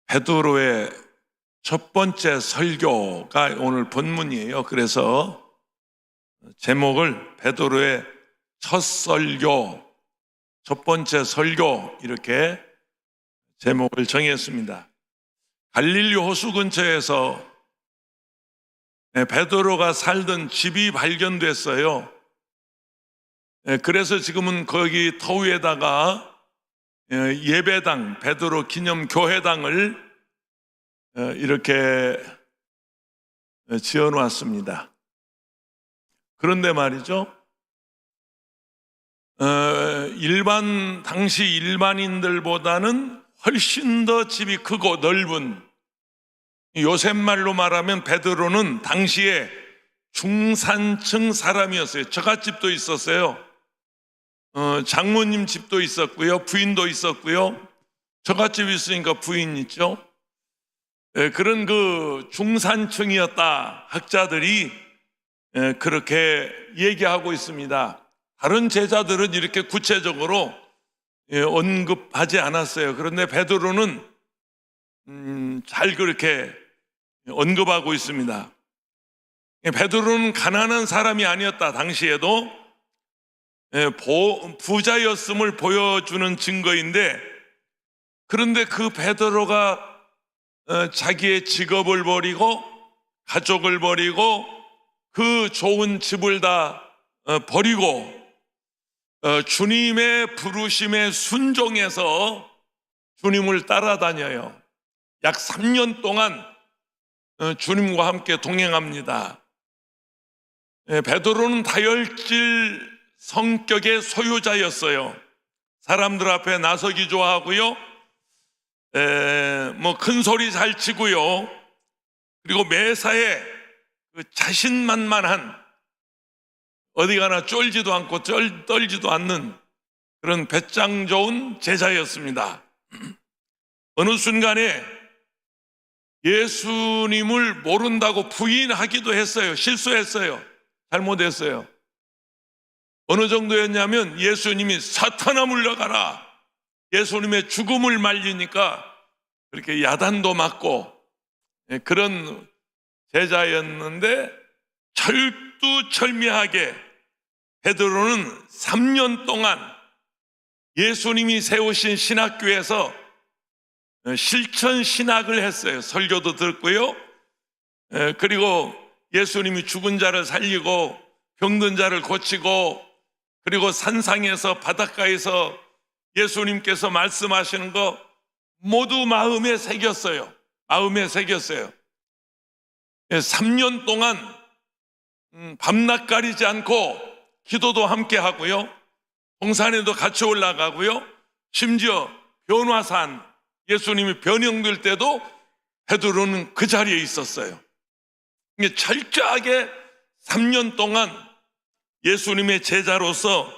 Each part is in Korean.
베드로의 첫 번째 설교가 오늘 본문이에요. 그래서 제목을 베드로의 첫 설교, 첫 번째 설교 이렇게 제목을 정했습니다. 갈릴리 호수 근처에서 베드로가 살던 집이 발견됐어요. 그래서 지금은 거기 터위에다가 예배당, 베드로 기념 교회당을 이렇게 지어 놓았습니다. 그런데 말이죠, 당시 일반인들보다는 훨씬 더 집이 크고 넓은, 요새 말로 말하면 베드로는 당시에 중산층 사람이었어요. 저갓집도 있었어요. 장모님 집도 있었고요, 부인도 있었고요. 저갓집이 있으니까 부인 있죠. 그런 그 중산층이었다, 학자들이 그렇게 얘기하고 있습니다. 다른 제자들은 이렇게 구체적으로 언급하지 않았어요. 그런데 베드로는 잘 그렇게 언급하고 있습니다. 베드로는 가난한 사람이 아니었다. 당시에도 부자였음을 보여주는 증거인데, 그런데 그 베드로가 자기의 직업을 버리고 가족을 버리고 그 좋은 집을 다 버리고 주님의 부르심에 순종해서 주님을 따라다녀요. 약 3년 동안 주님과 함께 동행합니다. 베드로는 다혈질 성격의 소유자였어요. 사람들 앞에 나서기 좋아하고요, 큰 소리 잘 치고요, 그리고 매사에 그 자신만만한, 어디 가나 쫄지도 않고 떨지도 않는 그런 배짱 좋은 제자였습니다. 어느 순간에 예수님을 모른다고 부인하기도 했어요. 실수했어요. 잘못했어요. 어느 정도였냐면 예수님이 사탄아 물러가라, 예수님의 죽음을 말리니까 그렇게 야단도 맞고 그런 제자였는데, 철두철미하게 베드로는 3년 동안 예수님이 세우신 신학교에서 실천 신학을 했어요. 설교도 듣고요, 그리고 예수님이 죽은 자를 살리고 병든 자를 고치고, 그리고 산상에서 바닷가에서 예수님께서 말씀하시는 거 모두 마음에 새겼어요. 마음에 새겼어요. 3년 동안 밤낮 가리지 않고 기도도 함께 하고요, 동산에도 같이 올라가고요, 심지어 변화산 예수님이 변형될 때도 베드로는 그 자리에 있었어요. 철저하게 3년 동안 예수님의 제자로서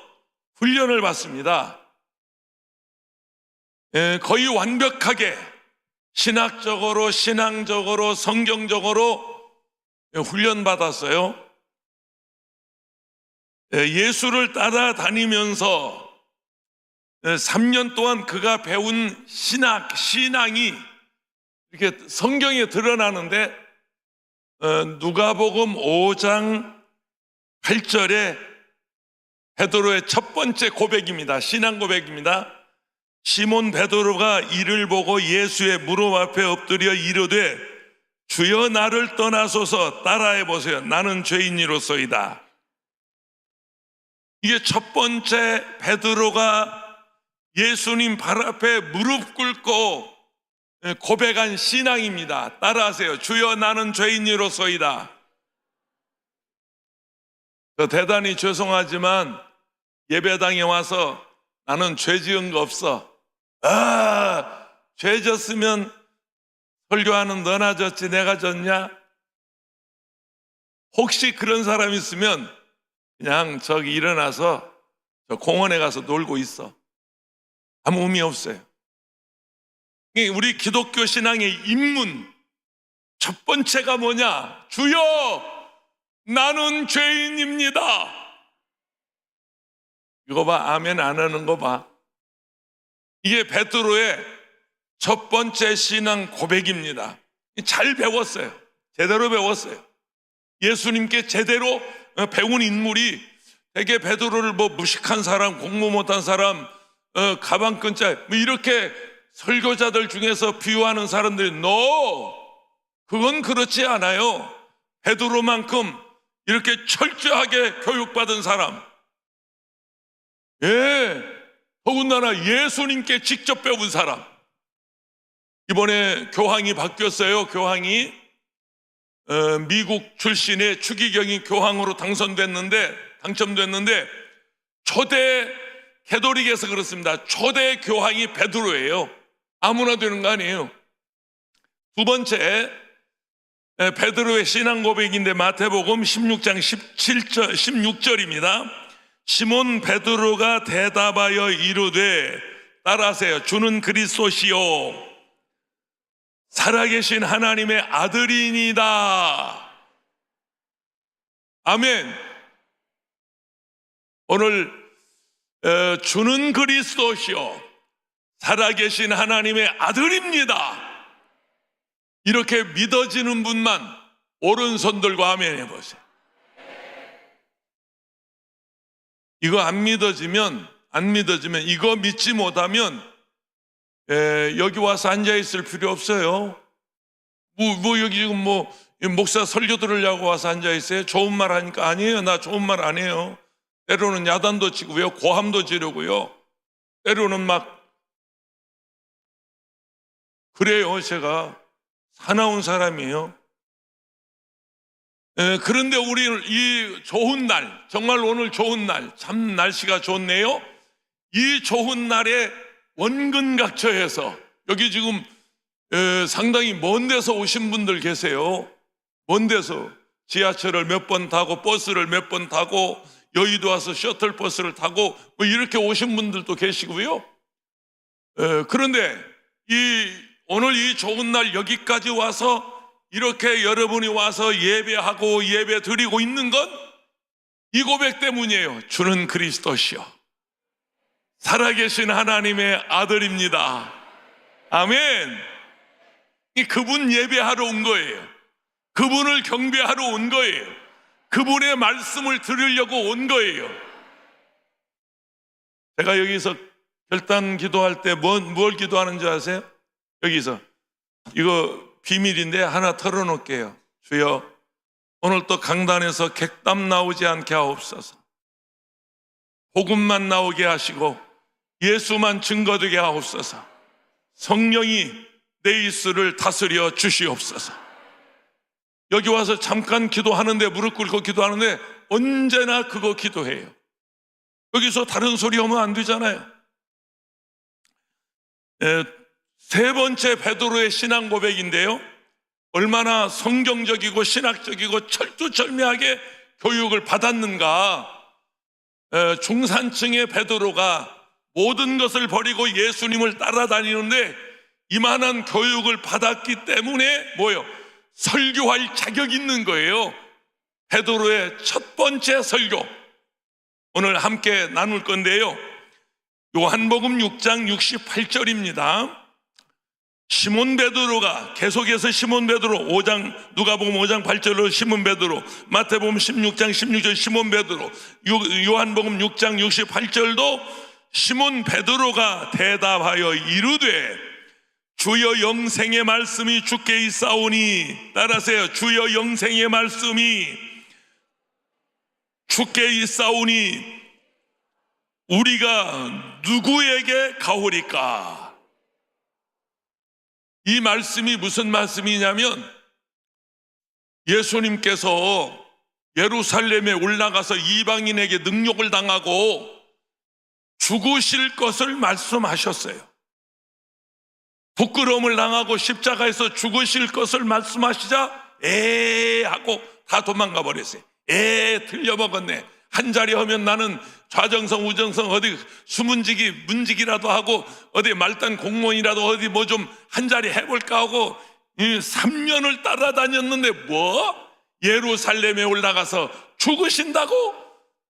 훈련을 받습니다. 거의 완벽하게 신학적으로, 신앙적으로, 성경적으로 훈련받았어요. 예수를 따라다니면서 3년 동안 그가 배운 신앙이 이렇게 성경에 드러나는데, 누가복음 5장 8절에 베드로의 첫 번째 고백입니다. 신앙 고백입니다. 시몬 베드로가 이를 보고 예수의 무릎 앞에 엎드려 이르되 주여 나를 떠나소서, 따라해 보세요, 나는 죄인이로소이다. 이게 첫 번째 베드로가 예수님 발 앞에 무릎 꿇고 고백한 신앙입니다. 따라하세요. 주여 나는 죄인이로소이다. 대단히 죄송하지만 예배당에 와서 나는 죄 지은 거 없어, 죄 졌으면 설교하는 너나 졌지 내가 졌냐? 혹시 그런 사람 있으면 그냥 저기 일어나서 저 공원에 가서 놀고 있어. 아무 의미 없어요. 우리 기독교 신앙의 입문 첫 번째가 뭐냐? 주여 나는 죄인입니다. 이거 봐, 아멘 안 하는 거 봐. 이게 베드로의 첫 번째 신앙 고백입니다. 잘 배웠어요. 제대로 배웠어요. 예수님께 제대로 배운 인물이 되게 베드로를 뭐 무식한 사람, 공부 못한 사람, 가방 끈자 뭐 이렇게 설교자들 중에서 비유하는 사람들이 그건 그렇지 않아요. 베드로만큼 이렇게 철저하게 교육받은 사람, 더군다나 예수님께 직접 배운 사람. 이번에 교황이 바뀌었어요. 교황이 미국 출신의 추기경이 교황으로 당첨됐는데 초대 개도릭에서 그렇습니다. 초대 교황이 베드로예요. 아무나 되는 거 아니에요. 두 번째 베드로의 신앙 고백인데 마태복음 16장 16절입니다. 시몬 베드로가 대답하여 이르되 따라하세요. 주는 그리스도시요 살아계신 하나님의 아들이니다. 아멘. 오늘 주는 그리스도시요 살아계신 하나님의 아들입니다. 이렇게 믿어지는 분만 오른손 들고 아멘 해보세요. 이거 안 믿어지면 이거 믿지 못하면 여기 와서 앉아있을 필요 없어요. 여기 지금 목사 설교 들으려고 와서 앉아있어요? 좋은 말 하니까 아니에요. 나 좋은 말 안 해요. 때로는 야단도 치고요. 고함도 지르고요. 때로는 막 그래요. 제가 사나운 사람이에요. 그런데 우리는 이 좋은 날, 정말 오늘 좋은 날, 참 날씨가 좋네요. 이 좋은 날에 원근각처에서 여기 지금 상당히 먼 데서 오신 분들 계세요. 먼 데서 지하철을 몇 번 타고 버스를 몇 번 타고 여의도 와서 셔틀버스를 타고 뭐 이렇게 오신 분들도 계시고요. 그런데 오늘 이 좋은 날 여기까지 와서 이렇게 여러분이 와서 예배하고 예배 드리고 있는 건 이 고백 때문이에요. 주는 그리스도시요 살아계신 하나님의 아들입니다. 아멘. 그분 예배하러 온 거예요. 그분을 경배하러 온 거예요. 그분의 말씀을 들으려고 온 거예요. 제가 여기서 결단 기도할 때 뭘 기도하는 줄 아세요? 여기서 이거 비밀인데 하나 털어놓을게요. 주여 오늘 또 강단에서 객담 나오지 않게 하옵소서. 복음만 나오게 하시고 예수만 증거되게 하옵소서. 성령이 내 입술을 다스려 주시옵소서. 여기 와서 잠깐 기도하는데 무릎 꿇고 기도하는데 언제나 그거 기도해요. 여기서 다른 소리 하면 안 되잖아요. 세 번째 베드로의 신앙 고백인데요, 얼마나 성경적이고 신학적이고 철두철미하게 교육을 받았는가. 중산층의 베드로가 모든 것을 버리고 예수님을 따라다니는데 이만한 교육을 받았기 때문에 설교할 자격이 있는 거예요. 베드로의 첫 번째 설교 오늘 함께 나눌 건데요, 요한복음 6장 68절입니다 시몬 베드로가 계속해서 시몬 베드로 5장 누가복음 5장 8절로 시몬 베드로, 마태복음 16장 16절 시몬 베드로, 요한복음 6장 68절도 시몬 베드로가 대답하여 이르되 주여 영생의 말씀이 주께 있사오니, 따라하세요. 주여 영생의 말씀이 주께 있사오니 우리가 누구에게 가오리까? 이 말씀이 무슨 말씀이냐면 예수님께서 예루살렘에 올라가서 이방인에게 능욕을 당하고 죽으실 것을 말씀하셨어요. 부끄러움을 당하고 십자가에서 죽으실 것을 말씀하시자 하고 다 도망가 버렸어요. 틀려먹었네. 한 자리 하면 나는 좌정성 우정성 어디 수문지기 문지기라도 하고 어디 말단 공무원이라도 어디 뭐 좀 한 자리 해볼까 하고 3년을 따라다녔는데 예루살렘에 올라가서 죽으신다고?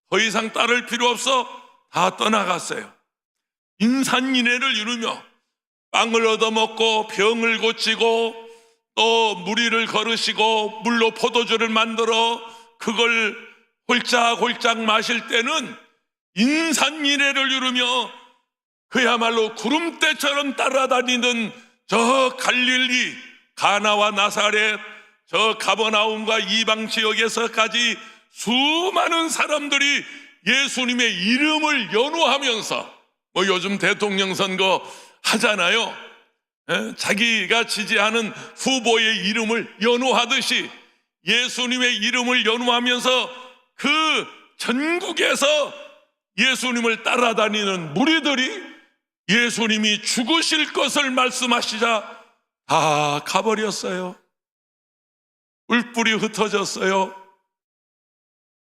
더 이상 따를 필요 없어. 다 떠나갔어요. 인산인해를 이루며 빵을 얻어먹고 병을 고치고 또 무리를 걸으시고 물로 포도주를 만들어 그걸 홀짝홀짝 마실 때는 인산미례를 이루며 그야말로 구름대처럼 따라다니는 저 갈릴리 가나와 나사렛, 저 가버나움과 이방 지역에서까지 수많은 사람들이 예수님의 이름을 연호하면서 요즘 대통령 선거 하잖아요. 자기가 지지하는 후보의 이름을 연호하듯이 예수님의 이름을 연호하면서 그 전국에서 예수님을 따라다니는 무리들이 예수님이 죽으실 것을 말씀하시자 다 가버렸어요. 뿔뿔이 흩어졌어요.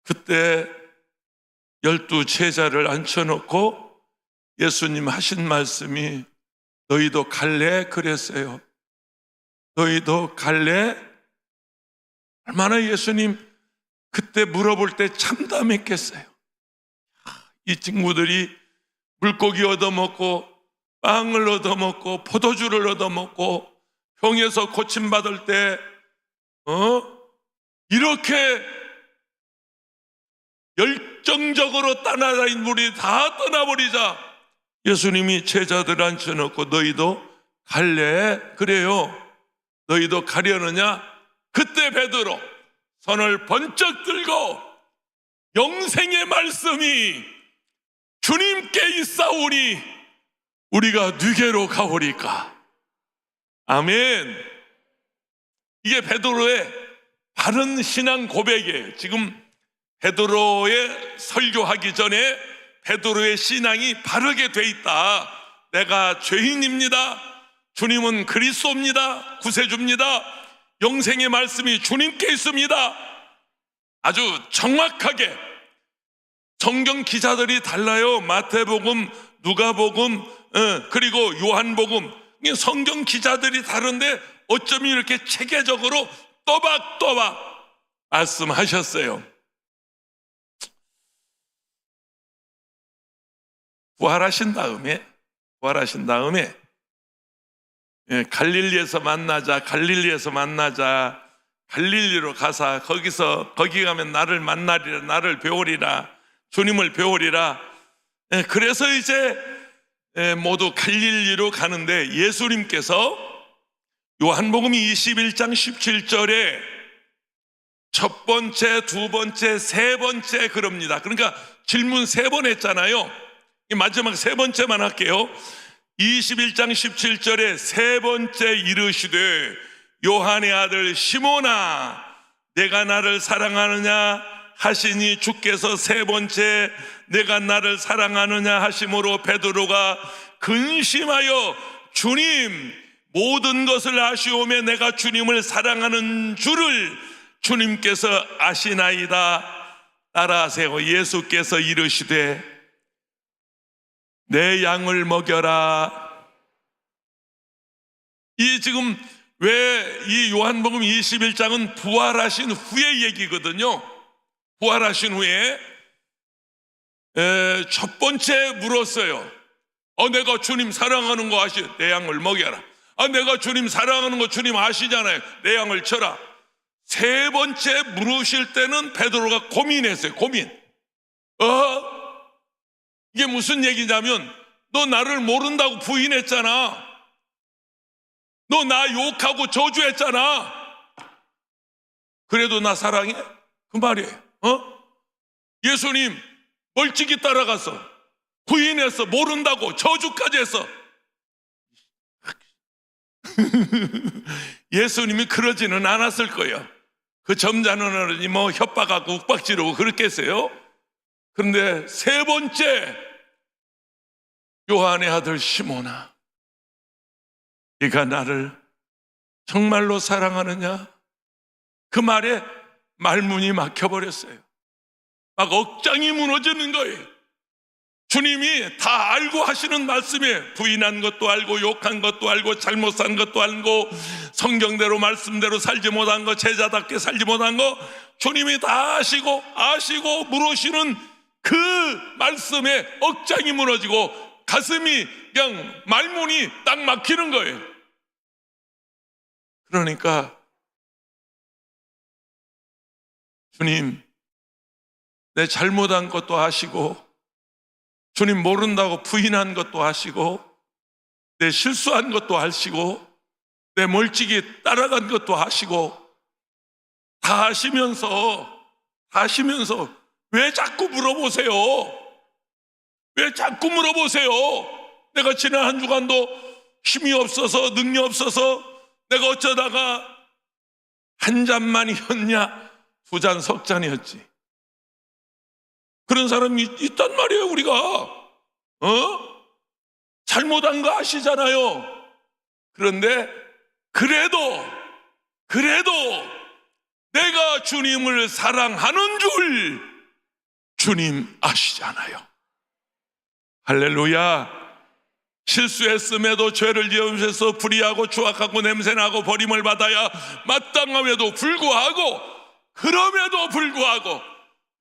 그때 12 제자를 앉혀놓고 예수님 하신 말씀이 너희도 갈래? 그랬어요. 너희도 갈래? 얼마나 예수님 그때 물어볼 때 참담했겠어요. 이 친구들이 물고기 얻어먹고 빵을 얻어먹고 포도주를 얻어먹고 병에서 고침받을 때 이렇게 열정적으로 떠나다닌 물이 다 떠나버리자 예수님이 제자들 앉혀놓고 너희도 갈래? 그래요. 너희도 가려느냐? 그때 베드로 손을 번쩍 들고 영생의 말씀이 주님께 있사오니 우리가 누게로 가오리까? 아멘. 이게 베드로의 바른 신앙 고백이에요. 지금 베드로의 설교하기 전에 베드로의 신앙이 바르게 돼 있다. 내가 죄인입니다. 주님은 그리스도입니다. 구세주입니다. 영생의 말씀이 주님께 있습니다. 아주 정확하게 성경 기자들이 달라요. 마태복음, 누가복음, 그리고 요한복음. 성경 기자들이 다른데 어쩜 이렇게 체계적으로 또박또박 말씀하셨어요. 부활하신 다음에 갈릴리에서 만나자, 갈릴리로 가사 거기 가면 나를 만나리라, 나를 배우리라, 주님을 배우리라. 그래서 이제 모두 갈릴리로 가는데 예수님께서 요한복음 21장 17절에 첫 번째, 두 번째, 세 번째 그럽니다. 그러니까 질문 3번 했잖아요. 마지막 3번째만 할게요. 21장 17절에 세 번째 이르시되 요한의 아들 시몬아 내가 나를 사랑하느냐 하시니 주께서 세 번째 내가 나를 사랑하느냐 하심으로 베드로가 근심하여 주님 모든 것을 아시오매 내가 주님을 사랑하는 줄을 주님께서 아시나이다. 따라하세요. 예수께서 이르시되 내 양을 먹여라. 이 지금 왜 이 요한복음 21장은 부활하신 후의 얘기거든요. 부활하신 후에 첫 번째 물었어요. 내가 주님 사랑하는 거 내 양을 먹여라. 내가 주님 사랑하는 거 주님 아시잖아요. 내 양을 쳐라. 세 번째 물으실 때는 베드로가 고민했어요. 고민. 이게 무슨 얘기냐면 너 나를 모른다고 부인했잖아. 너 나 욕하고 저주했잖아. 그래도 나 사랑해? 그 말이에요. 예수님 멀찍이 따라가서 부인했어. 모른다고 저주까지 했어. 예수님이 그러지는 않았을 거예요. 그 점잖은 어른이 뭐 협박하고 욱박지르고 그랬겠어요? 그런데 세 번째 요한의 아들 시몬아 네가 나를 정말로 사랑하느냐? 그 말에 말문이 막혀버렸어요. 막 억장이 무너지는 거예요. 주님이 다 알고 하시는 말씀에 부인한 것도 알고 욕한 것도 알고 잘못 산 것도 알고 성경대로 말씀대로 살지 못한 거 제자답게 살지 못한 거 주님이 다 아시고 물으시는 그 말씀에 억장이 무너지고 가슴이 그냥 말문이 딱 막히는 거예요. 그러니까 주님, 내 잘못한 것도 하시고, 주님 모른다고 부인한 것도 하시고, 내 실수한 것도 하시고, 내 멀찍이 따라간 것도 하시고, 다 하시면서 왜 자꾸 물어보세요? 왜 자꾸 물어보세요? 내가 지난 한 주간도 힘이 없어서, 능력 없어서 내가 어쩌다가 한 잔만이었냐, 2잔, 석 잔이었지. 그런 사람이 있단 말이에요. 우리가 잘못한 거 아시잖아요. 그런데 그래도 내가 주님을 사랑하는 줄 주님 아시잖아요. 할렐루야. 실수했음에도 죄를 지으면서 불의하고 추악하고 냄새나고 버림을 받아야 마땅함에도 불구하고, 그럼에도 불구하고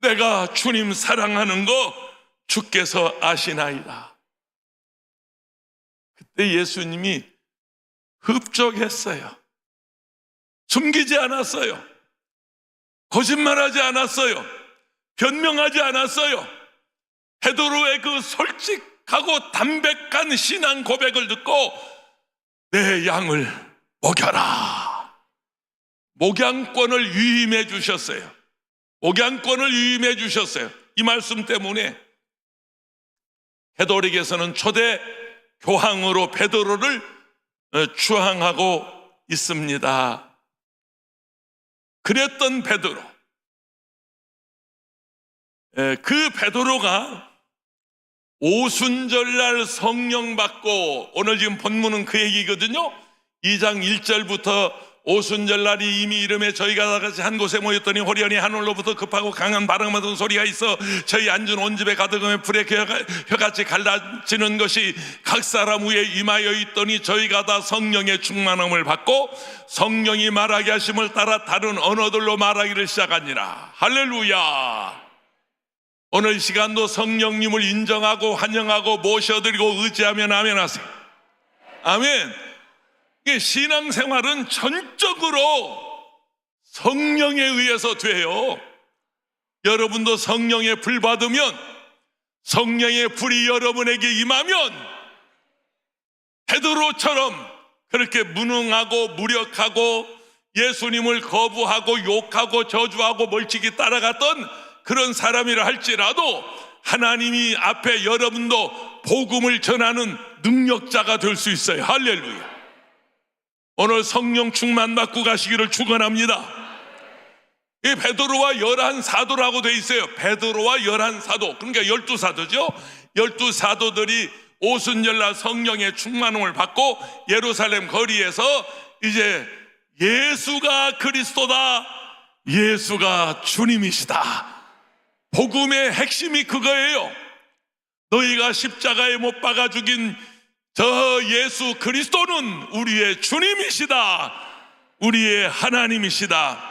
내가 주님 사랑하는 거 주께서 아시나이다. 그때 예수님이 흡족했어요. 숨기지 않았어요. 거짓말하지 않았어요. 변명하지 않았어요. 베드로의 그 솔직하고 담백한 신앙 고백을 듣고 내 양을 먹여라. 목양권을 위임해 주셨어요. 목양권을 위임해 주셨어요. 이 말씀 때문에 가톨릭에서는 초대 교황으로 베드로를 추앙하고 있습니다. 그랬던 베드로, 그 베드로가 오순절날 성령 받고, 오늘 지금 본문은 그 얘기거든요. 2장 1절부터 오순절날이 이미 이름에 저희가 다 같이 한 곳에 모였더니 호련히 하늘로부터 급하고 강한 바람 같은 소리가 있어 저희 앉은 온 집에 가득하며 불의 혀같이 갈라지는 것이 각 사람 위에 임하여 있더니 저희가 다 성령의 충만함을 받고 성령이 말하게 하심을 따라 다른 언어들로 말하기를 시작하니라. 할렐루야. 오늘 시간도 성령님을 인정하고 환영하고 모셔드리고 의지하면 아멘 하세요. 아멘. 신앙생활은 전적으로 성령에 의해서 돼요. 여러분도 성령의 불 받으면, 성령의 불이 여러분에게 임하면 베드로처럼 그렇게 무능하고 무력하고 예수님을 거부하고 욕하고 저주하고 멀찍이 따라갔던 그런 사람이라 할지라도 하나님이 앞에 여러분도 복음을 전하는 능력자가 될 수 있어요. 할렐루야. 오늘 성령 충만 받고 가시기를 축원합니다. 이 베드로와 11사도라고 되어 있어요. 베드로와 11사도, 그러니까 12사도죠. 12사도들이 오순절날 성령의 충만함을 받고 예루살렘 거리에서 이제 예수가 그리스도다, 예수가 주님이시다, 복음의 핵심이 그거예요. 너희가 십자가에 못 박아 죽인 저 예수 그리스도는 우리의 주님이시다, 우리의 하나님이시다.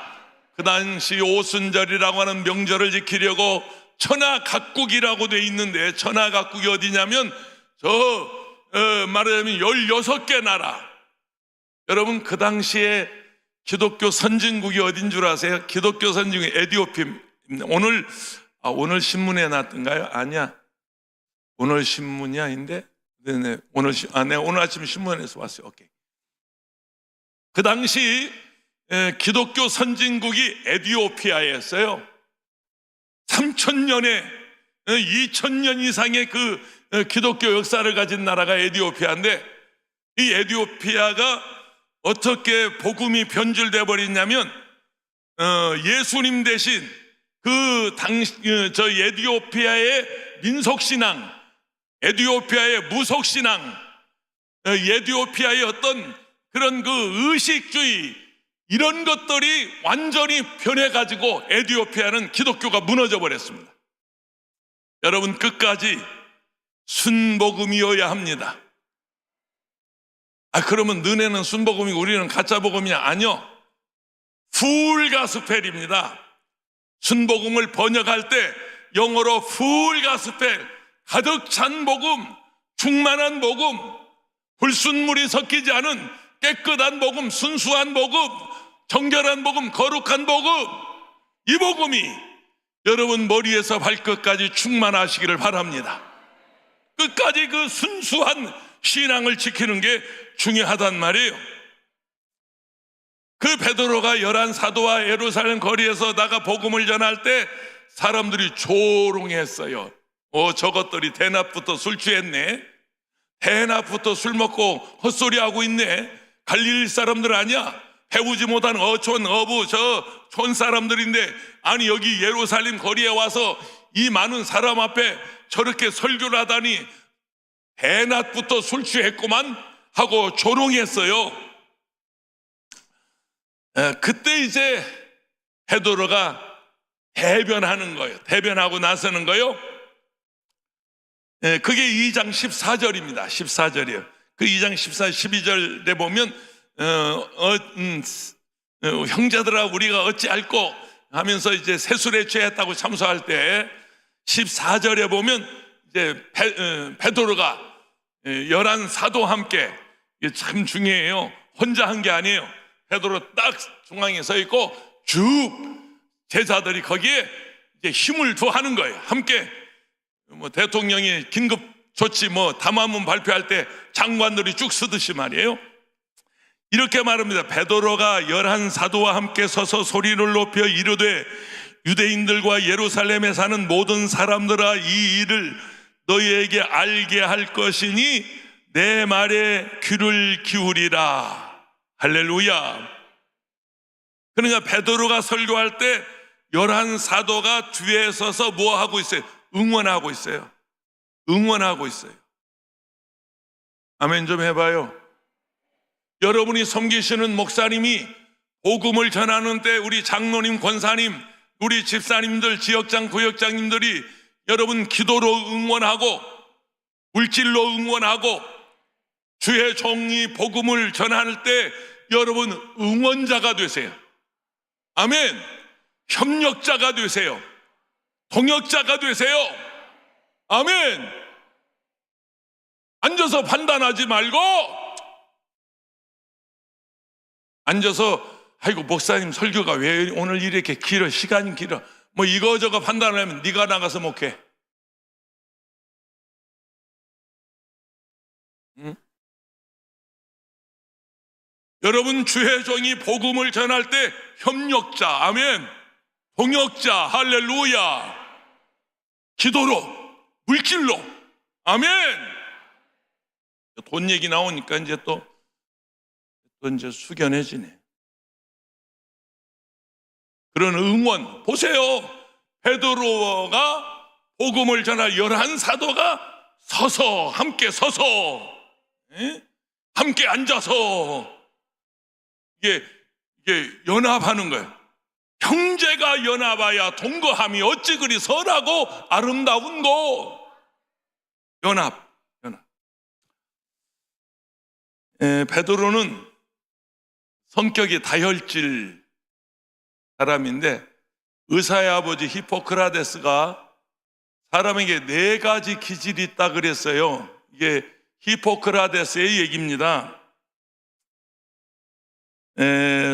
그 당시 오순절이라고 하는 명절을 지키려고 천하각국이라고 돼 있는데, 천하각국이 어디냐면 말하자면 16개 나라. 여러분, 그 당시에 기독교 선진국이 어딘 줄 아세요? 기독교 선진국이 에티오피아입니다. 오늘 신문에 났던가요? 아니야, 오늘 신문이 아닌데, 네, 오늘 아침 신문에서 왔어요. 오케이. 그 당시 기독교 선진국이 에티오피아였어요. 3,000년에 2,000년 이상의 그 기독교 역사를 가진 나라가 에티오피아인데, 이 에티오피아가 어떻게 복음이 변질돼 버렸냐면, 예수님 대신 저 에티오피아의 민속신앙, 에티오피아의 무속신앙, 에티오피아의 어떤 그런 그 의식주의, 이런 것들이 완전히 변해가지고 에티오피아는 기독교가 무너져 버렸습니다. 여러분, 끝까지 순복음이어야 합니다. 그러면 너네는 순복음이고 우리는 가짜복음이냐? 아니요, 풀가스펠입니다. 순복음을 번역할 때 영어로 풀가스펠, 가득 찬 복음, 충만한 복음, 불순물이 섞이지 않은 깨끗한 복음, 순수한 복음, 정결한 복음, 거룩한 복음, 이 복음이 여러분 머리에서 발끝까지 충만하시기를 바랍니다. 끝까지 그 순수한 신앙을 지키는 게 중요하단 말이에요. 그 베드로가 열한 사도와 예루살렘 거리에서 나가 복음을 전할 때 사람들이 조롱했어요. 저것들이 대낮부터 술 취했네, 대낮부터 술 먹고 헛소리하고 있네, 갈릴리 사람들 아니야? 배우지 못한 어촌 어부 저 촌 사람들인데, 아니 여기 예루살렘 거리에 와서 이 많은 사람 앞에 저렇게 설교를 하다니 대낮부터 술 취했구만 하고 조롱했어요. 그때 이제 베드로가 대변하는 거예요. 대변하고 나서는 거예요. 그게 2장 14절입니다. 14절이에요. 그 2장 14, 12절에 보면 형제들아 우리가 어찌할꼬 하면서 이제 세술에 취했다고 참소할 때 14절에 보면 이제 베드로가 열한 사도와 함께, 이게 참 중요해요. 혼자 한 게 아니에요. 베드로 딱 중앙에 서 있고 쭉 제자들이 거기에 이제 힘을 더하는 거예요. 함께 대통령이 긴급 조치 담화문 발표할 때 장관들이 쭉 서듯이 말이에요. 이렇게 말합니다. 베드로가 열한 사도와 함께 서서 소리를 높여 이르되 유대인들과 예루살렘에 사는 모든 사람들아 이 일을 너희에게 알게 할 것이니 내 말에 귀를 기울이라. 할렐루야. 그러니까 베드로가 설교할 때 열한 사도가 뒤에 서서 뭐 하고 있어요? 응원하고 있어요. 응원하고 있어요. 아멘 좀 해봐요. 여러분이 섬기시는 목사님이 복음을 전하는 때 우리 장로님, 권사님, 우리 집사님들, 지역장, 구역장님들이 여러분 기도로 응원하고 물질로 응원하고 주의 종이 복음을 전할 때 여러분 응원자가 되세요. 아멘. 협력자가 되세요. 동역자가 되세요. 아멘. 앉아서 판단하지 말고, 앉아서 아이고 목사님 설교가 왜 오늘 이렇게 길어, 시간이 길어, 이거저거 판단하려면 네가 나가서 목회. 응? 여러분 주의 종이 복음을 전할 때 협력자, 아멘, 동역자, 할렐루야, 기도로, 물질로, 아멘. 돈 얘기 나오니까 이제 또 이제 숙연해지네. 그런 응원 보세요. 베드로가 복음을 전할 열한 사도가 서서, 함께 서서, 함께 앉아서 이게 연합하는 거예요. 형제가 연합하여 동거함이 어찌 그리 선하고 아름다운고. 연합. 베드로는 성격이 다혈질 사람인데, 의사의 아버지 히포크라테스가 사람에게 4가지 기질이 있다 그랬어요. 이게 히포크라테스의 얘기입니다.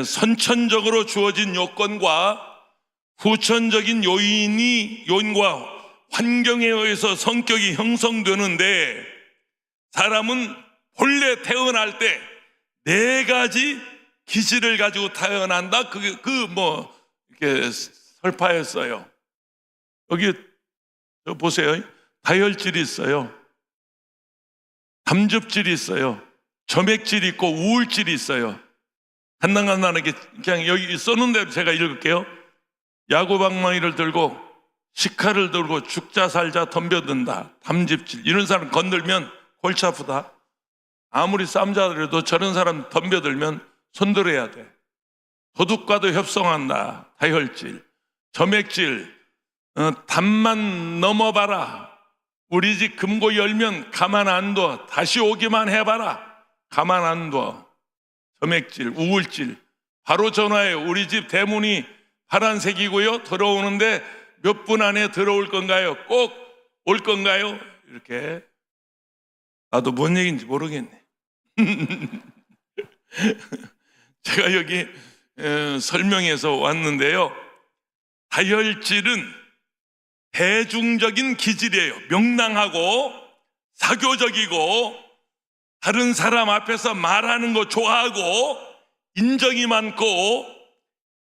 선천적으로 주어진 요건과 후천적인 요인과 환경에 의해서 성격이 형성되는데, 사람은 본래 태어날 때 4가지 기질을 가지고 태어난다. 이렇게 설파했어요. 여기 보세요. 다혈질이 있어요. 담즙질이 있어요. 점액질이 있고 우울질이 있어요. 간단하게 그냥 여기 썼는데 제가 읽을게요. 야구방망이를 들고 식칼을 들고 죽자 살자 덤벼든다. 담즙질. 이런 사람 건들면 골치 아프다. 아무리 쌈자더라도 저런 사람 덤벼들면 손들어야 돼. 도둑과도 협성한다. 다혈질. 점액질. 담만 넘어봐라. 우리 집 금고 열면 가만 안 둬. 다시 오기만 해봐라. 가만 안 둬. 점액질, 우울질. 바로 전화해. 우리 집 대문이 파란색이고요. 들어오는데 몇 분 안에 들어올 건가요? 꼭 올 건가요? 이렇게 나도 뭔 얘기인지 모르겠네. 제가 여기 설명해서 왔는데요, 다혈질은 대중적인 기질이에요. 명랑하고 사교적이고 다른 사람 앞에서 말하는 거 좋아하고 인정이 많고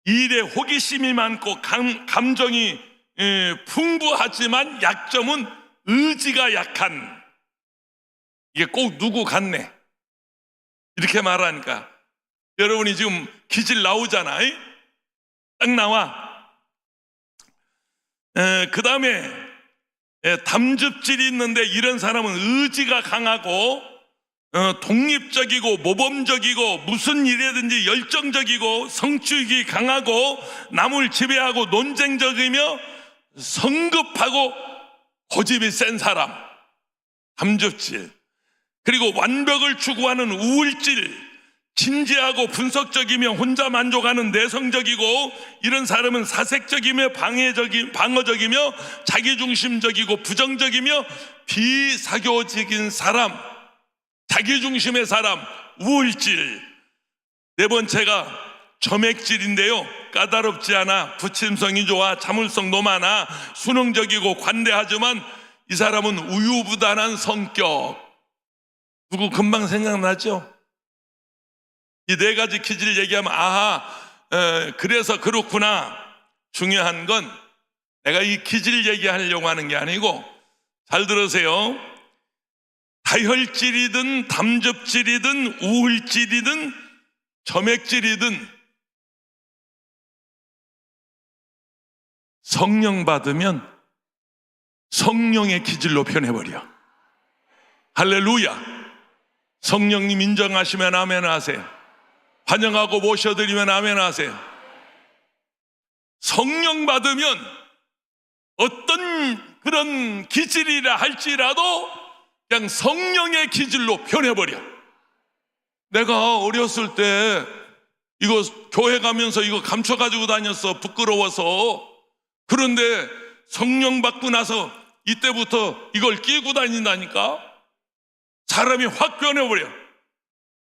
일에 호기심이 많고 감정이 풍부하지만 약점은 의지가 약한, 이게 꼭 누구 같네 이렇게 말하니까 여러분이 지금 기질 나오잖아. 딱 나와. 그 다음에 담즙질이 있는데 이런 사람은 의지가 강하고 독립적이고 모범적이고 무슨 일에든지 열정적이고 성취욕이 강하고 남을 지배하고 논쟁적이며 성급하고 고집이 센 사람, 담즙질. 그리고 완벽을 추구하는 우울질, 진지하고 분석적이며 혼자 만족하는 내성적이고, 이런 사람은 사색적이며 방어적이며 자기중심적이고 부정적이며 비사교적인 사람, 자기중심의 사람, 우울질. 네 번째가 점액질인데요, 까다롭지 않아, 부침성이 좋아, 자물성도 많아, 순응적이고 관대하지만 이 사람은 우유부단한 성격. 누구 금방 생각나죠? 이 네 가지 기질 얘기하면 아하, 그래서 그렇구나. 중요한 건 내가 이 기질 얘기하려고 하는 게 아니고, 잘 들으세요. 다혈질이든 담즙질이든 우울질이든 점액질이든 성령 받으면 성령의 기질로 변해버려. 할렐루야. 성령님 인정하시면 아멘 하세요. 환영하고 모셔드리면 아멘 하세요. 성령 받으면 어떤 그런 기질이라 할지라도 그냥 성령의 기질로 변해버려. 내가 어렸을 때 이거 교회 가면서 이거 감춰가지고 다녔어, 부끄러워서. 그런데 성령 받고 나서 이때부터 이걸 끼고 다닌다니까 사람이 확 변해버려.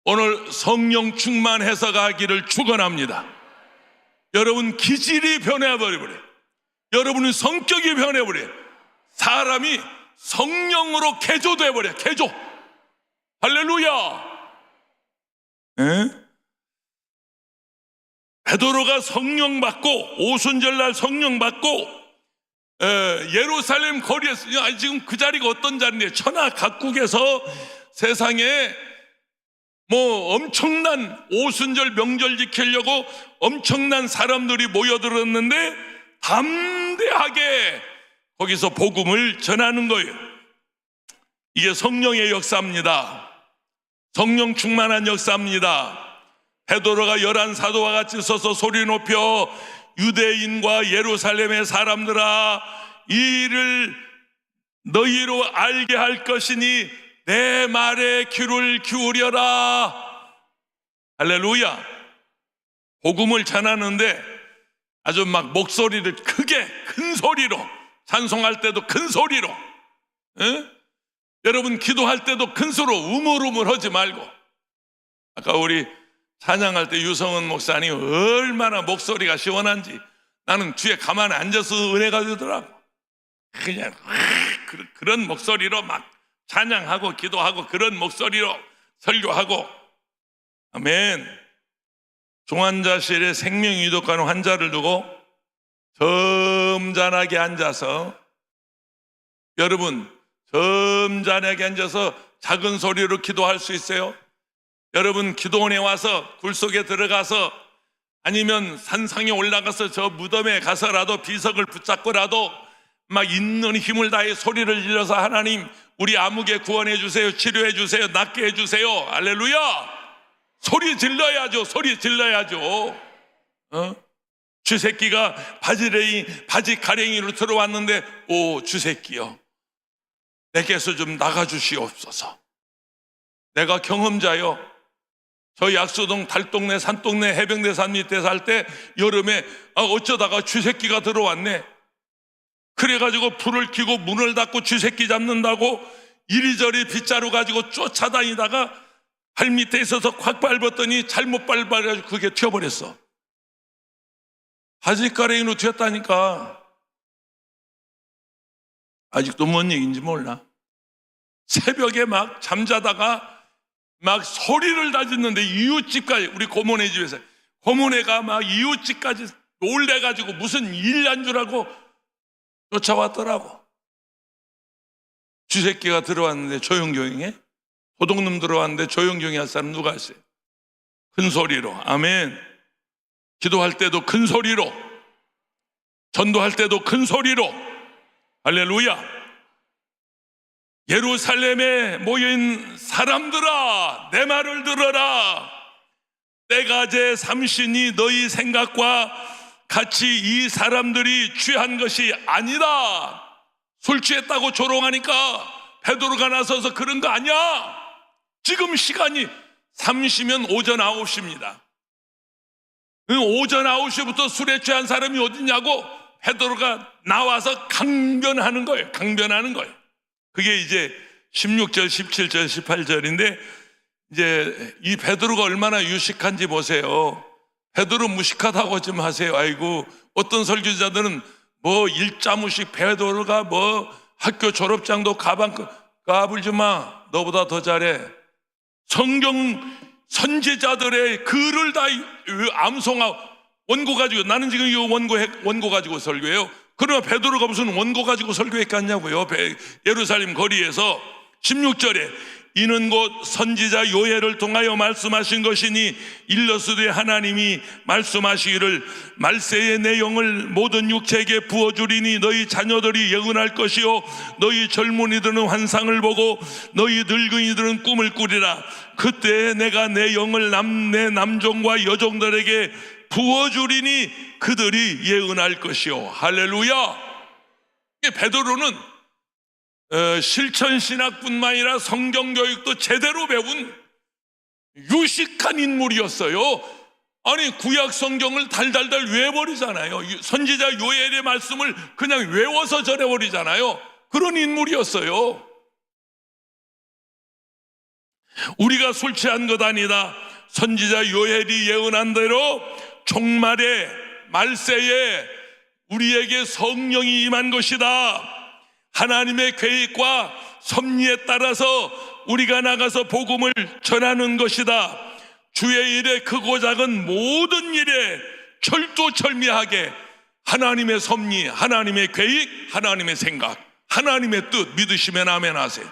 오늘 성령 충만해서 가기를 축원합니다. 여러분 기질이 변해버려. 여러분의 성격이 변해버려. 사람이 성령으로 개조돼버려. 개조. 할렐루야. 베드로가 성령 받고 오순절날 성령 받고 예루살렘 거리에서, 지금 그 자리가 어떤 자리인데, 천하 각국에서 세상에 뭐 엄청난 오순절 명절 지키려고 엄청난 사람들이 모여들었는데 담대하게 거기서 복음을 전하는 거예요. 이게 성령의 역사입니다. 성령 충만한 역사입니다. 베드로가 열한 사도와 같이 서서 소리 높여 유대인과 예루살렘의 사람들아, 이 일을 너희로 알게 할 것이니 내 말에 귀를 기울여라. 할렐루야. 복음을 전하는데 아주 막 목소리를 크게, 큰 소리로, 찬송할 때도 큰 소리로, 여러분 기도할 때도 큰 소리로 우물우물 하지 말고. 아까 우리 찬양할 때 유성은 목사님 얼마나 목소리가 시원한지 나는 뒤에 가만히 앉아서 은혜가 되더라고. 그냥 그런 목소리로 막 찬양하고 기도하고 그런 목소리로 설교하고. 아멘. 중환자실에 생명유독하는 환자를 두고 점잖하게 앉아서, 여러분 점잖하게 앉아서 작은 소리로 기도할 수 있어요? 여러분 기도원에 와서 굴속에 들어가서 아니면 산상에 올라가서 저 무덤에 가서라도 비석을 붙잡고라도 막 있는 힘을 다해 소리를 질러서 하나님 우리 아무개 구원해 주세요, 치료해 주세요, 낫게 해 주세요. 할렐루야. 소리 질러야죠. 소리 질러야죠. 쥐새끼가 바지 가랭이로 들어왔는데, 오 쥐새끼여 내게서 좀 나가주시옵소서. 내가 경험자요. 저 약수동 달동네 산동네 해병대 산 밑에 살 때 여름에 어쩌다가 쥐새끼가 들어왔네. 그래가지고 불을 켜고 문을 닫고 쥐새끼 잡는다고 이리저리 빗자루 가지고 쫓아다니다가 발 밑에 있어서 콱 밟았더니 잘못 밟아가지고 그게 튀어버렸어. 바지가랑이로 튀었다니까. 아직도 뭔 얘기인지 몰라. 새벽에 막 잠자다가 막 소리를 다 짓는데 이웃집까지, 우리 고모네 집에서 고모네가 막 이웃집까지 놀래가지고 무슨 일 난 줄 알고 쫓아왔더라고. 쥐새끼가 들어왔는데 조용조용해? 도둑놈 들어왔는데 조용조용히 할 사람 누가 있어요? 큰 소리로. 아멘. 기도할 때도 큰 소리로, 전도할 때도 큰 소리로. 할렐루야. 예루살렘에 모인 사람들아, 내 말을 들어라. 때가 제 삼신이 너희 생각과 같이 이 사람들이 취한 것이 아니다. 술 취했다고 조롱하니까 베드로가 나서서 그런 거 아니야. 지금 시간이 3시면 오전 9시입니다. 오전 9시부터 술에 취한 사람이 어딨냐고 베드로가 나와서 강변하는 거예요. 강변하는 거예요. 그게 이제 16절, 17절, 18절인데 이제 이 베드로가 얼마나 유식한지 보세요. 베드로 무식하다고 하지 마세요. 아이고, 어떤 설교자들은 뭐 일자무식 베드로가 뭐 학교 졸업장도 가방 까불지 마. 너보다 더 잘해. 성경 선지자들의 글을 다 암송하고 원고 가지고, 나는 지금 이 원고 가지고 설교해요. 그러나 베드로가 무슨 원고 가지고 설교했겠냐고요. 예루살렘 거리에서 16절에 이는 곧 선지자 요엘을 통하여 말씀하신 것이니 일러스되 하나님이 말씀하시기를 말세의 내 영을 모든 육체에게 부어주리니 너희 자녀들이 예언할 것이요 너희 젊은이들은 환상을 보고 너희 늙은이들은 꿈을 꾸리라. 그때 내가 내 영을 내 남종과 여종들에게 부어주리니 그들이 예언할 것이요. 할렐루야. 베드로는 실천신학뿐만 아니라 성경교육도 제대로 배운 유식한 인물이었어요. 아니, 구약 성경을 달달달 외워버리잖아요. 선지자 요엘의 말씀을 그냥 외워서 전해버리잖아요. 그런 인물이었어요. 우리가 술 취한 것 아니다. 선지자 요엘이 예언한 대로 종말의 말세에 우리에게 성령이 임한 것이다. 하나님의 계획과 섭리에 따라서 우리가 나가서 복음을 전하는 것이다. 주의 일에 크고 작은 모든 일에 철두철미하게 하나님의 섭리, 하나님의 계획, 하나님의 생각, 하나님의 뜻 믿으시면 아멘 하세요.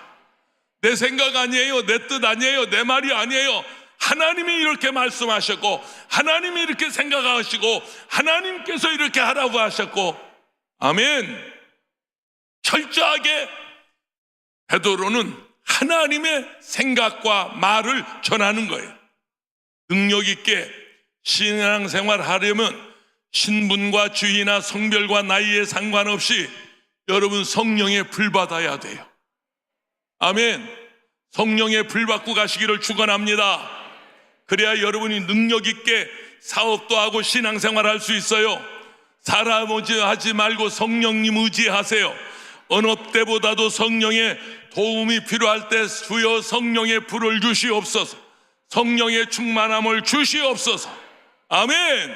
내 생각 아니에요, 내 뜻 아니에요, 내 말이 아니에요. 하나님이 이렇게 말씀하셨고 하나님이 이렇게 생각하시고 하나님께서 이렇게 하라고 하셨고, 아멘. 철저하게 베드로는 하나님의 생각과 말을 전하는 거예요. 능력 있게 신앙생활 하려면 신분과 주의나 성별과 나이에 상관없이 여러분 성령의 불 받아야 돼요. 아멘. 성령의 불 받고 가시기를 축원합니다. 그래야 여러분이 능력 있게 사업도 하고 신앙생활 할 수 있어요. 사람 의지하지 말고 성령님 의지하세요. 어느 때보다도 성령의 도움이 필요할 때 주여 성령의 불을 주시옵소서, 성령의 충만함을 주시옵소서. 아멘.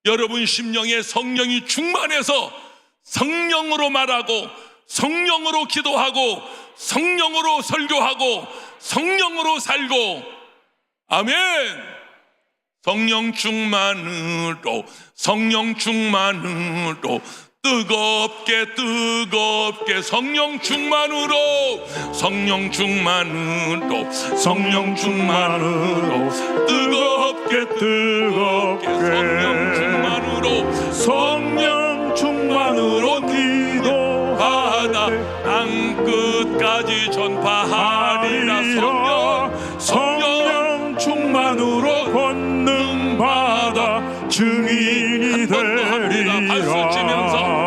여러분 심령에 성령이 충만해서 성령으로 말하고 성령으로 기도하고 성령으로 설교하고 성령으로 살고, 아멘. 성령 충만으로, 성령 충만으로, 뜨겁게 성령 충만으로, 성령 충만으로, 성령 충만으로, 뜨겁게 성령 충만으로, 성령 충만으로 기도하다 땅 끝까지 전파하리라. 성령 충만으로 권능받아 증인이 되리라. 박수 치면서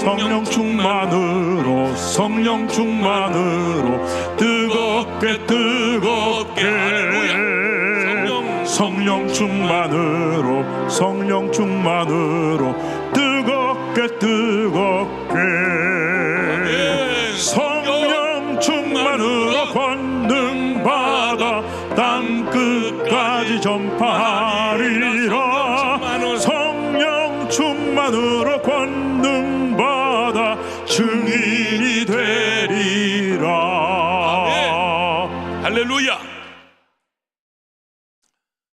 성령 충만으로, 성령 충만으로, 뜨겁게 성령 충만으로, 성령 충만으로, 뜨겁게 성령 전파하리라. 성령 충만으로 권능받아 증인이 되리라. 아멘. 할렐루야.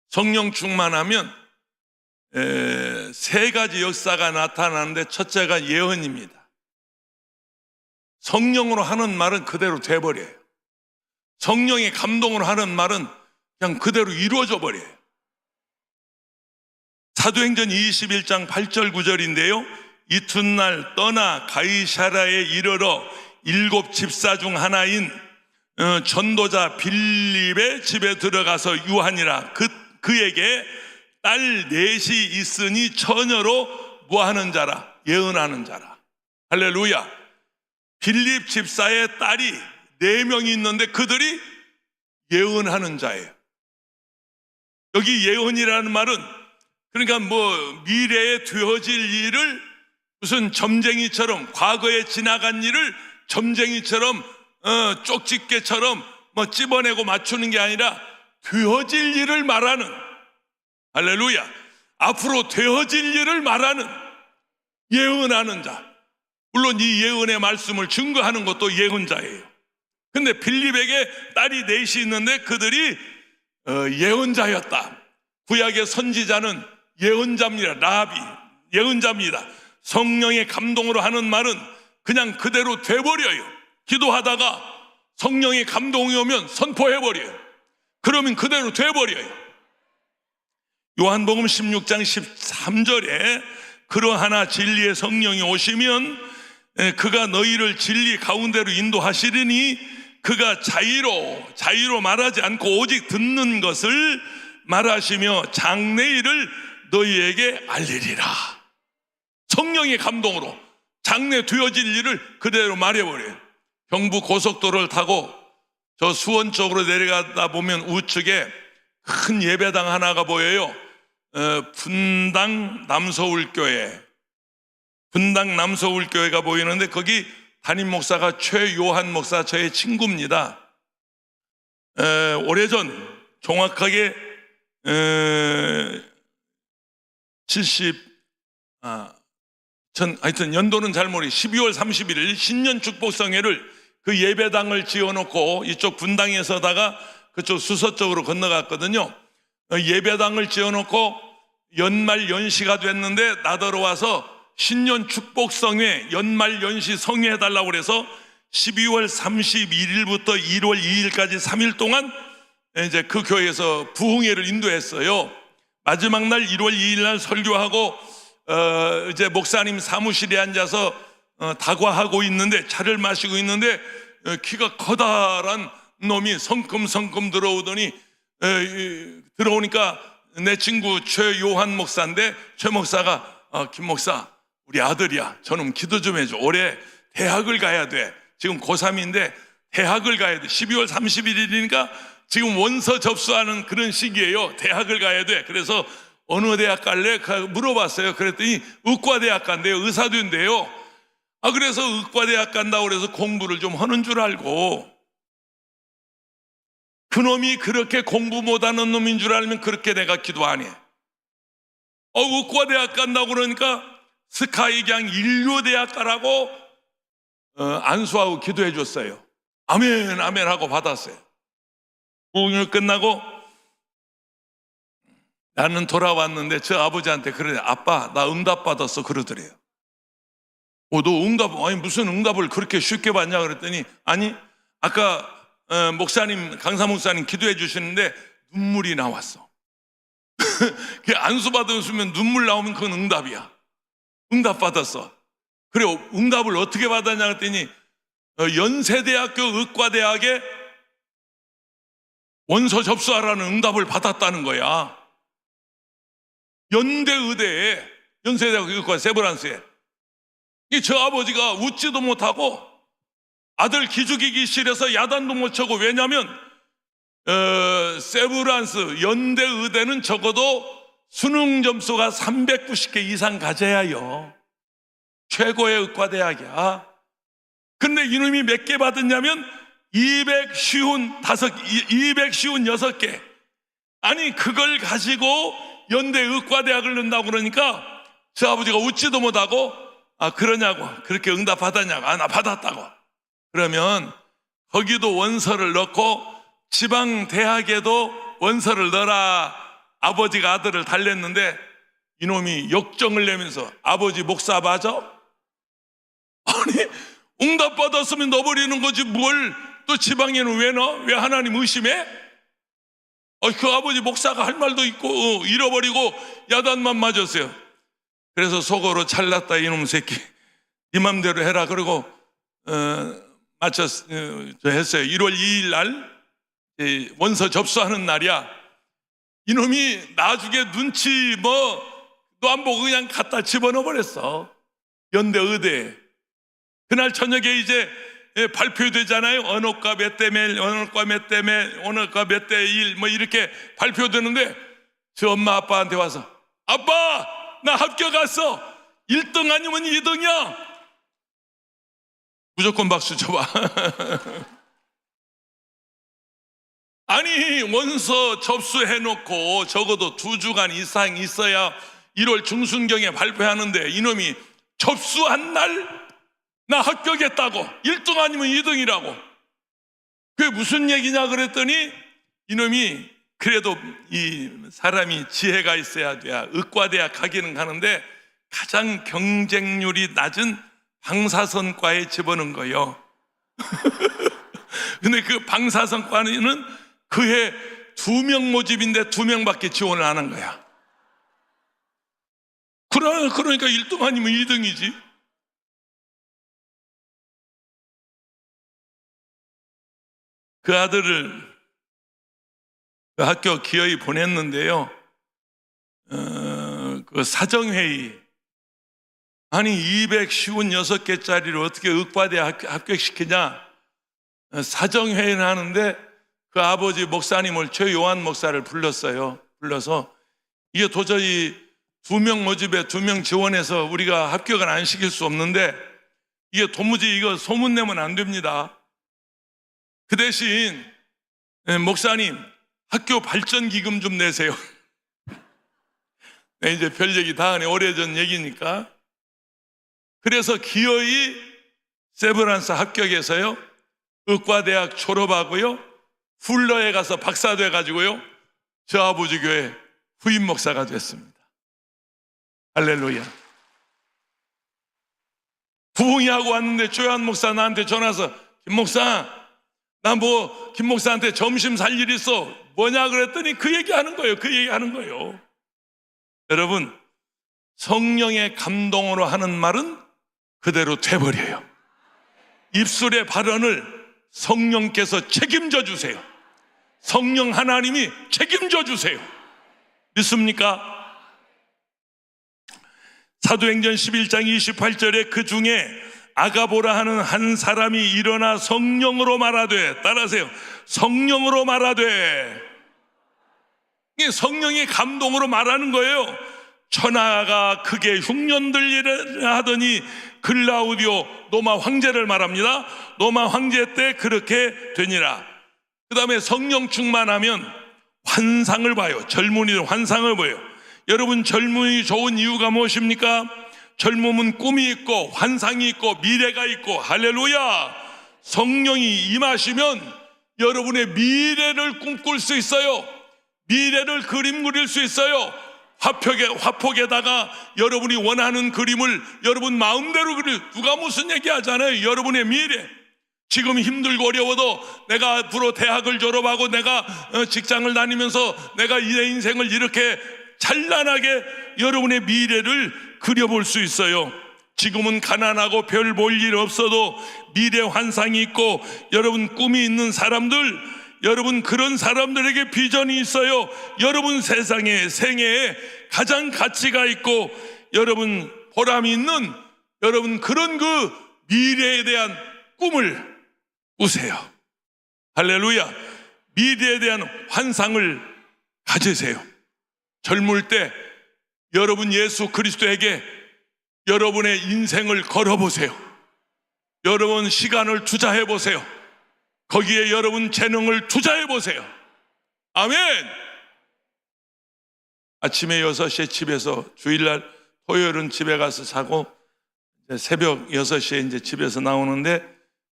성령 충만하면 세 가지 역사가 나타나는데, 첫째가 예언입니다. 성령으로 하는 말은 그대로 돼버려요. 성령의 감동으로 하는 말은 그냥 그대로 이루어져 버려요. 사도행전 21장 8절 9절인데요 이튿날 떠나 가이사랴에 이르러 7 집사 중 하나인 전도자 빌립의 집에 들어가서 유하니라. 그에게 딸 넷이 있으니 처녀로 뭐하는 자라? 예언하는 자라. 할렐루야. 빌립 집사의 딸이 4명이 있는데 그들이 예언하는 자예요. 여기 예언이라는 말은 그러니까 미래에 되어질 일을 무슨 점쟁이처럼, 과거에 지나간 일을 점쟁이처럼 쪽집게처럼 찝어내고 맞추는 게 아니라 되어질 일을 말하는, 할렐루야, 앞으로 되어질 일을 말하는 예언하는 자. 물론 이 예언의 말씀을 증거하는 것도 예언자예요. 근데 빌립에게 딸이 넷이 있는데 그들이 예언자였다. 구약의 선지자는 예언자입니다. 라비, 예언자입니다. 성령의 감동으로 하는 말은 그냥 그대로 돼버려요. 기도하다가 성령의 감동이 오면 선포해버려요. 그러면 그대로 돼버려요. 요한복음 16장 13절에 그러하나 진리의 성령이 오시면 그가 너희를 진리 가운데로 인도하시리니 그가 자의로 말하지 않고 오직 듣는 것을 말하시며 장래일을 너희에게 알리리라. 성령의 감동으로 장래 되어질 일을 그대로 말해버려요. 경부 고속도로를 타고 저 수원 쪽으로 내려가다 보면 우측에 큰 예배당 하나가 보여요. 분당 남서울교회가 보이는데 거기 담임 목사가 최요한 목사, 저의 친구입니다. 오래전 정확하게 하여튼 연도는 잘 모르겠어요. 12월 31일 신년 축복성회를 그 예배당을 지어놓고 이쪽 분당에서다가 그쪽 수서 쪽으로 건너갔거든요. 예배당을 지어놓고 연말 연시가 됐는데 나더러 신년 축복성회 연말 연시 성회해달라고 그래서 12월 31일부터 1월 2일까지 3일 동안 이제 그 교회에서 부흥회를 인도했어요. 마지막 날 1월 2일 날 설교하고 이제 목사님 사무실에 앉아서 다과하고 있는데, 차를 마시고 있는데 키가 커다란 놈이 성큼성큼 들어오더니 들어오니까 내 친구 최요한 목사인데, 최 목사가 김 목사, 우리 아들이야. 저놈 기도 좀 해줘. 올해 대학을 가야 돼. 지금 고3인데 대학을 가야 돼. 12월 31일이니까 지금 원서 접수하는 그런 시기예요. 대학을 가야 돼. 그래서 어느 대학 갈래? 물어봤어요. 그랬더니 의과대학 간대요. 의사 된대요. 그래서 의과대학 간다고 그래서 공부를 좀 하는 줄 알고, 그놈이 그렇게 공부 못하는 놈인 줄 알면 그렇게 내가 기도 안 해. 의과대학 간다고 그러니까 스카이 그냥 인류대학 가라고 안수하고 기도해 줬어요. 아멘 아멘 하고 받았어요. 부흥을 끝나고 나는 돌아왔는데 저 아버지한테 그러네. 아빠 나 응답 받았어 그러더래요. 너 응답, 무슨 응답을 그렇게 쉽게 받냐 그랬더니, 아니 아까 목사님, 강사 목사님 기도해 주시는데 눈물이 나왔어. 안수 받으면 눈물 나오면 그건 응답이야. 응답 받았어. 그래, 응답을 어떻게 받았냐 그랬더니 연세대학교 의과대학에 원서 접수하라는 응답을 받았다는 거야. 연대의대에, 연세대학교 의과 세브란스에. 저 아버지가 웃지도 못하고 아들 기죽이기실에서 야단도 못 쳐고, 왜냐하면 세브란스 연대의대는 적어도 수능 점수가 390개 이상 가져야 해요. 최고의 의과대학이야. 근데 이놈이 몇 개 받았냐면 256개. 아니 그걸 가지고 연대 의과대학을 넣는다고 그러니까 저 아버지가 웃지도 못하고 그러냐고, 그렇게 응답받았냐고. 나 받았다고. 그러면 거기도 원서를 넣고 지방 대학에도 원서를 넣어라. 아버지가 아들을 달랬는데 이놈이 역정을 내면서 아버지 목사 맞아? 아니 응답받았으면 넣어버리는 거지 뭘 또 지방에는 왜 넣어? 왜 하나님 의심해? 그 아버지 목사가 할 말도 있고 잃어버리고 야단만 맞았어요. 그래서 속으로 잘났다 이놈 새끼, 네 맘대로 해라. 그러고 했어요. 1월 2일 날 원서 접수하는 날이야. 이놈이 나중에 눈치 도 안 보고 그냥 갖다 집어넣어 버렸어. 연대 의대에. 그날 저녁에 이제 발표되잖아요. 언어과 몇 대 몇, 언어과 몇 대 몇, 언어과 몇 대 1 이렇게 발표되는데 저 엄마 아빠한테 와서 아빠 나 합격했어. 1등 아니면 2등이야. 무조건 박수 쳐봐. 아니 원서 접수해놓고 적어도 2주간 이상 있어야 1월 중순경에 발표하는데 이놈이 접수한 날 나 합격했다고, 1등 아니면 2등이라고. 그게 무슨 얘기냐 그랬더니 이놈이 그래도 이 사람이 지혜가 있어야 돼. 의과대학 가기는 가는데 가장 경쟁률이 낮은 방사선과에 집어넣은 거예요. 근데 그 방사선과는 그해 2명 모집인데 2명밖에 지원을 안 한 거야. 그러니까 1등 아니면 2등이지. 그 아들을 그 학교 기어이 보냈는데요. 그 사정회의, 아니 256개짜리를 어떻게 의과대 합격시키냐. 사정회의를 하는데 그 아버지 목사님을 최요한 목사를 불렀어요. 불러서 이게 도저히 2명 모집에 2명 지원해서 우리가 합격을 안 시킬 수 없는데 이게 도무지 이거 소문내면 안 됩니다. 그 대신 목사님 학교 발전 기금 좀 내세요. 이제 별 얘기 다 하네. 오래전 얘기니까. 그래서 기어이 세브란스 합격해서요 의과대학 졸업하고요 훌러에 가서 박사 돼가지고요 저 아버지 교회 후임 목사가 됐습니다. 할렐루야. 부흥회하고 왔는데 조한 목사 나한테 전화 와서 김 목사 나 김 목사한테 점심 살 일 있어. 뭐냐 그랬더니 그 얘기하는 거예요. 여러분 성령의 감동으로 하는 말은 그대로 돼버려요. 입술의 발언을 성령께서 책임져 주세요. 성령 하나님이 책임져 주세요. 믿습니까? 사도행전 11장 28절에 그 중에 아가보라 하는 한 사람이 일어나 성령으로 말하되, 따라하세요. 성령으로 말하되. 이게 성령의 감동으로 말하는 거예요. 천하가 크게 흉년들리라 하더니 글라우디오 로마 황제를 말합니다. 로마 황제 때 그렇게 되니라. 그 다음에 성령 충만하면 환상을 봐요. 젊은이들 환상을 보여요. 여러분 젊은이 좋은 이유가 무엇입니까? 젊음은 꿈이 있고 환상이 있고 미래가 있고. 할렐루야. 성령이 임하시면 여러분의 미래를 꿈꿀 수 있어요. 미래를 그림 그릴 수 있어요. 화폭에다가 여러분이 원하는 그림을 여러분 마음대로 그릴. 누가 무슨 얘기 하잖아요. 여러분의 미래. 지금 힘들고 어려워도 내가 앞으로 대학을 졸업하고 내가 직장을 다니면서 내가 내 인생을 이렇게 찬란하게 여러분의 미래를 그려볼 수 있어요. 지금은 가난하고 별 볼 일 없어도 미래 환상이 있고 여러분 꿈이 있는 사람들, 여러분 그런 사람들에게 비전이 있어요. 여러분 세상에 생애에 가장 가치가 있고 여러분 보람이 있는 여러분 그런 그 미래에 대한 꿈을 꾸세요. 할렐루야. 미래에 대한 환상을 가지세요. 젊을 때 여러분 예수 그리스도에게 여러분의 인생을 걸어보세요. 여러분 시간을 투자해보세요. 거기에 여러분 재능을 투자해보세요. 아멘. 아침에 6시에 집에서, 주일날 토요일은 집에 가서 자고 이제 새벽 6시에 이제 집에서 나오는데,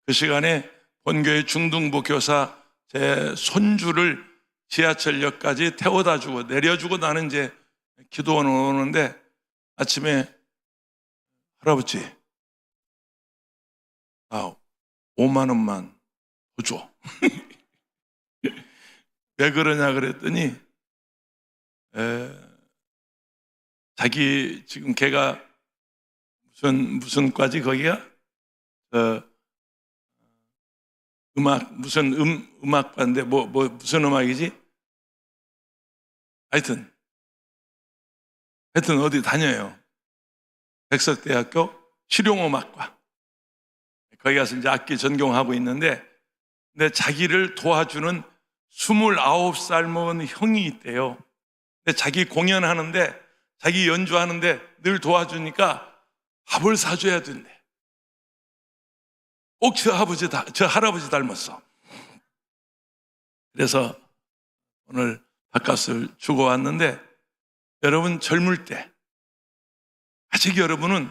그 시간에 본교회 중등부 교사 제 손주를 지하철역까지 태워다 주고 내려주고 나는 이제 기도원 오는데, 아침에 할아버지 5만 원만 더 줘. 왜 그러냐 그랬더니 자기 지금 걔가 무슨 과지 거기가 음악 무슨 음악과인데 무슨 음악이지? 하여튼 어디 다녀요. 백석대학교 실용음악과. 거기 가서 이제 악기 전공하고 있는데, 근데 자기를 도와주는 29살 먹은 형이 있대요. 근데 자기 공연하는데, 자기 연주하는데 늘 도와주니까 밥을 사줘야 된대. 꼭 저 할아버지 닮았어. 그래서 오늘 밥값을 주고 왔는데, 여러분 젊을 때, 아직 여러분은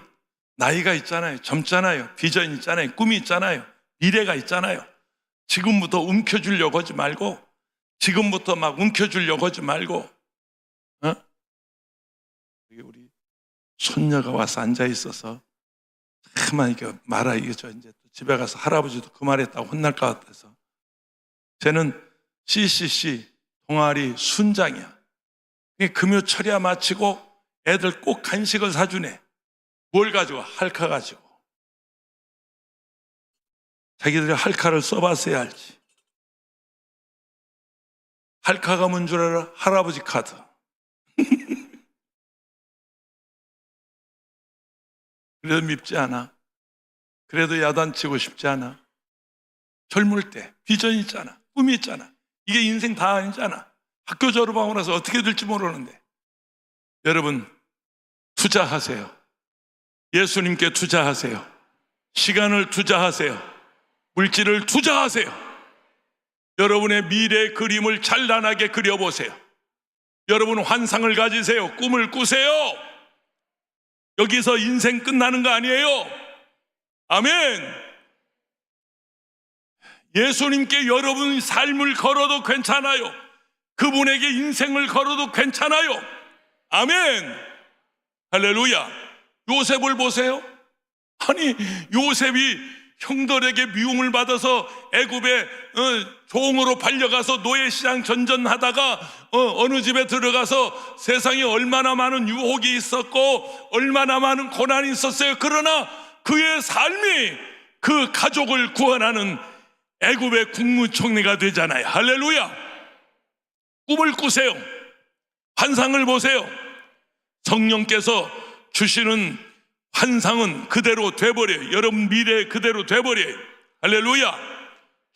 나이가 있잖아요. 젊잖아요. 비전 있잖아요. 꿈이 있잖아요. 미래가 있잖아요. 지금부터 움켜주려고 하지 말고, 지금부터 막 움켜주려고 하지 말고, 우리 손녀가 와서 앉아 있어서 가만 이게 말아 이거죠. 이제 집에 가서 할아버지도 그 말했다고 혼날 것 같아서. 쟤는 CCC 동아리 순장이야. 금요 철야 마치고 애들 꼭 간식을 사주네. 뭘 가지고? 할카 가지고. 자기들이 할카를 써봤어야 알지. 할카가 뭔 줄 알아? 할아버지 카드. 그래도 밉지 않아. 그래도 야단치고 싶지 않아. 젊을 때 비전이 있잖아. 꿈이 있잖아. 이게 인생 다 아니잖아. 학교 졸업하고 나서 어떻게 될지 모르는데. 여러분, 투자하세요. 예수님께 투자하세요. 시간을 투자하세요. 물질을 투자하세요. 여러분의 미래의 그림을 찬란하게 그려보세요. 여러분 환상을 가지세요. 꿈을 꾸세요. 여기서 인생 끝나는 거 아니에요. 아멘. 예수님께 여러분의 삶을 걸어도 괜찮아요. 그분에게 인생을 걸어도 괜찮아요. 아멘. 할렐루야. 요셉을 보세요. 아니, 요셉이 형들에게 미움을 받아서 애굽에 종으로 팔려가서 노예시장 전전하다가 어느 집에 들어가서 세상에 얼마나 많은 유혹이 있었고 얼마나 많은 고난이 있었어요. 그러나 그의 삶이 그 가족을 구원하는 애굽의 국무총리가 되잖아요. 할렐루야. 꿈을 꾸세요. 환상을 보세요. 성령께서 주시는 환상은 그대로 돼버려요. 여러분 미래 그대로 돼버려요. 할렐루야.